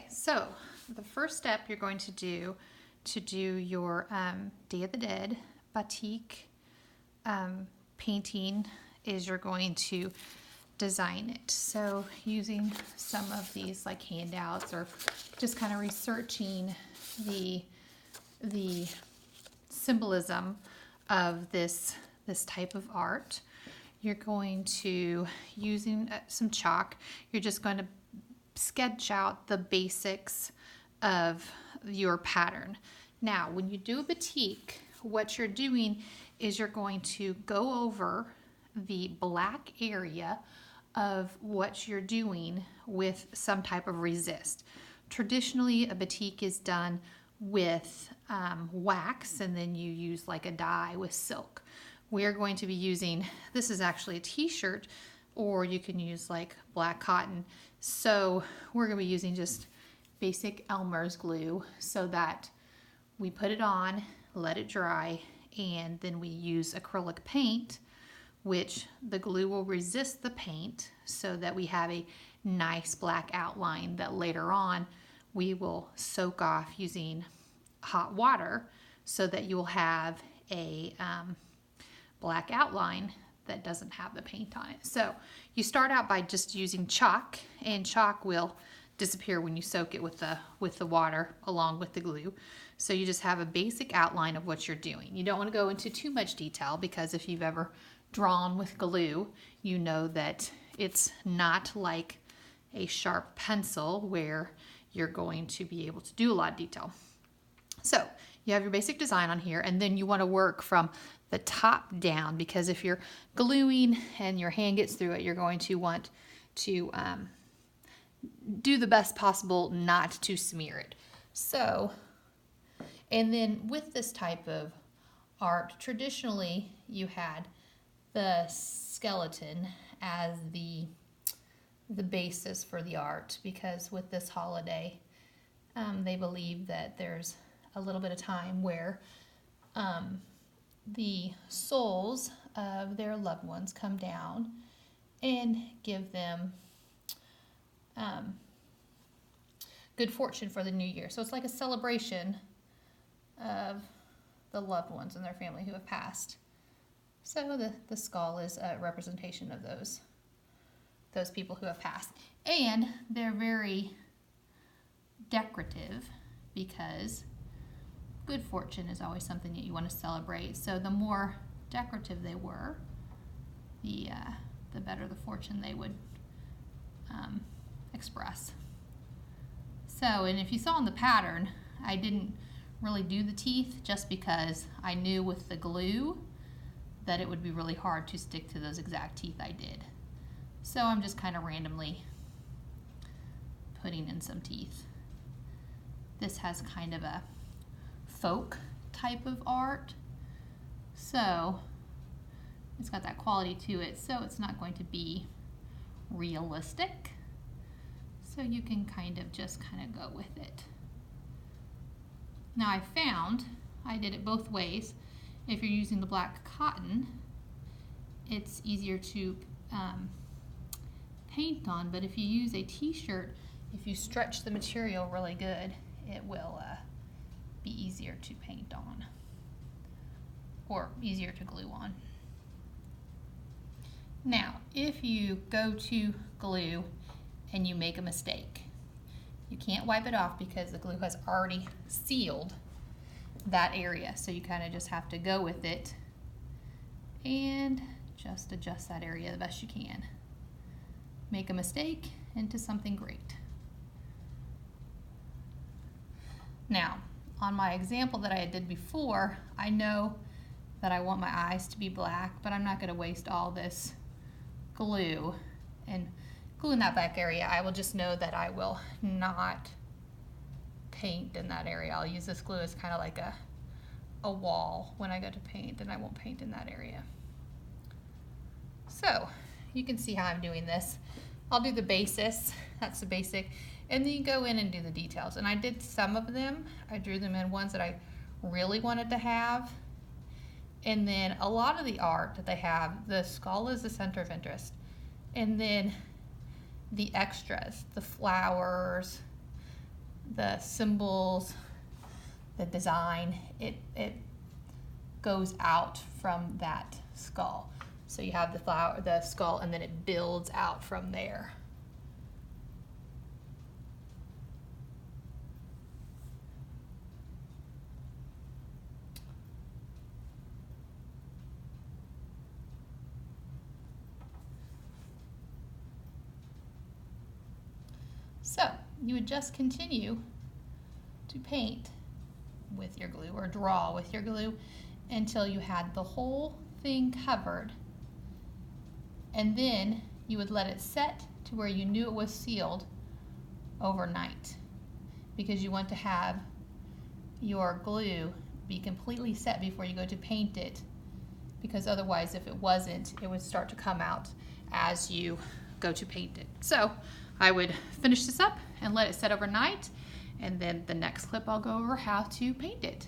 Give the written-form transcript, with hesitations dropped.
So the first step you're going to do your Day of the Dead batik painting is you're going to design it. So using some of these like handouts or just kind of researching the symbolism of this type of art. You're going to, using some chalk, you're just going to sketch out the basics of your pattern. Now, when you do a batik, what you're doing is you're going to go over the black area of what you're doing with some type of resist. Traditionally, a batik is done with wax, and then you use like a dye with silk. We're going to be using, this is actually a t-shirt, or you can use like black cotton. So we're going to be using just basic Elmer's glue so that we put it on, let it dry, and then we use acrylic paint, which the glue will resist the paint so that we have a nice black outline that later on we will soak off using hot water so that you will have a black outline that doesn't have the paint on it. So you start out by just using chalk, and chalk will disappear when you soak it with the water along with the glue. So you just have a basic outline of what you're doing. You don't want to go into too much detail, because if you've ever drawn with glue, you know that it's not like a sharp pencil where you're going to be able to do a lot of detail. So you have your basic design on here, and then you want to work from the top down, because if you're gluing and your hand gets through it, you're going to want to do the best possible not to smear it. So, and then with this type of art, traditionally you had the skeleton as the basis for the art, because with this holiday, they believe that there's a little bit of time where the souls of their loved ones come down and give them good fortune for the new year. So it's like a celebration of the loved ones and their family who have passed. So the skull is a representation of those people who have passed. And they're very decorative, because good fortune is always something that you want to celebrate. So the more decorative they were, the better the fortune they would express. So, and if you saw in the pattern, I didn't really do the teeth just because I knew with the glue that it would be really hard to stick to those exact teeth I did. So I'm just kind of randomly putting in some teeth. This has kind of a folk type of art, so it's got that quality to it, so it's not going to be realistic, so you can kind of go with it. Now I found I did it both ways. If you're using the black cotton, it's easier to paint on, but if you use a t-shirt, if you stretch the material really good, it will be easier to paint on, or easier to glue on. Now, if you go to glue and you make a mistake, you can't wipe it off because the glue has already sealed that area. So you kind of just have to go with it and just adjust that area the best you can. Make a mistake into something great. Now, on my example that I did before, I know that I want my eyes to be black, but I'm not going to waste all this glue and glue in that back area. I will just know that I will not paint in that area. I'll use this glue as kind of like a wall when I go to paint, and I won't paint in that area. So you can see how I'm doing this. I'll do the basis, that's the basic, and then you go in and do the details. And I did some of them. I drew them in ones that I really wanted to have. And then a lot of the art that they have, the skull is the center of interest. And then the extras, the flowers, the symbols, the design, it goes out from that skull. So you have the flower, the skull, and then it builds out from there. So you would just continue to paint with your glue or draw with your glue until you had the whole thing covered, and then you would let it set to where you knew it was sealed overnight, because you want to have your glue be completely set before you go to paint it, because otherwise if it wasn't, it would start to come out as you go to paint it. So I would finish this up and let it set overnight, and then the next clip I'll go over how to paint it.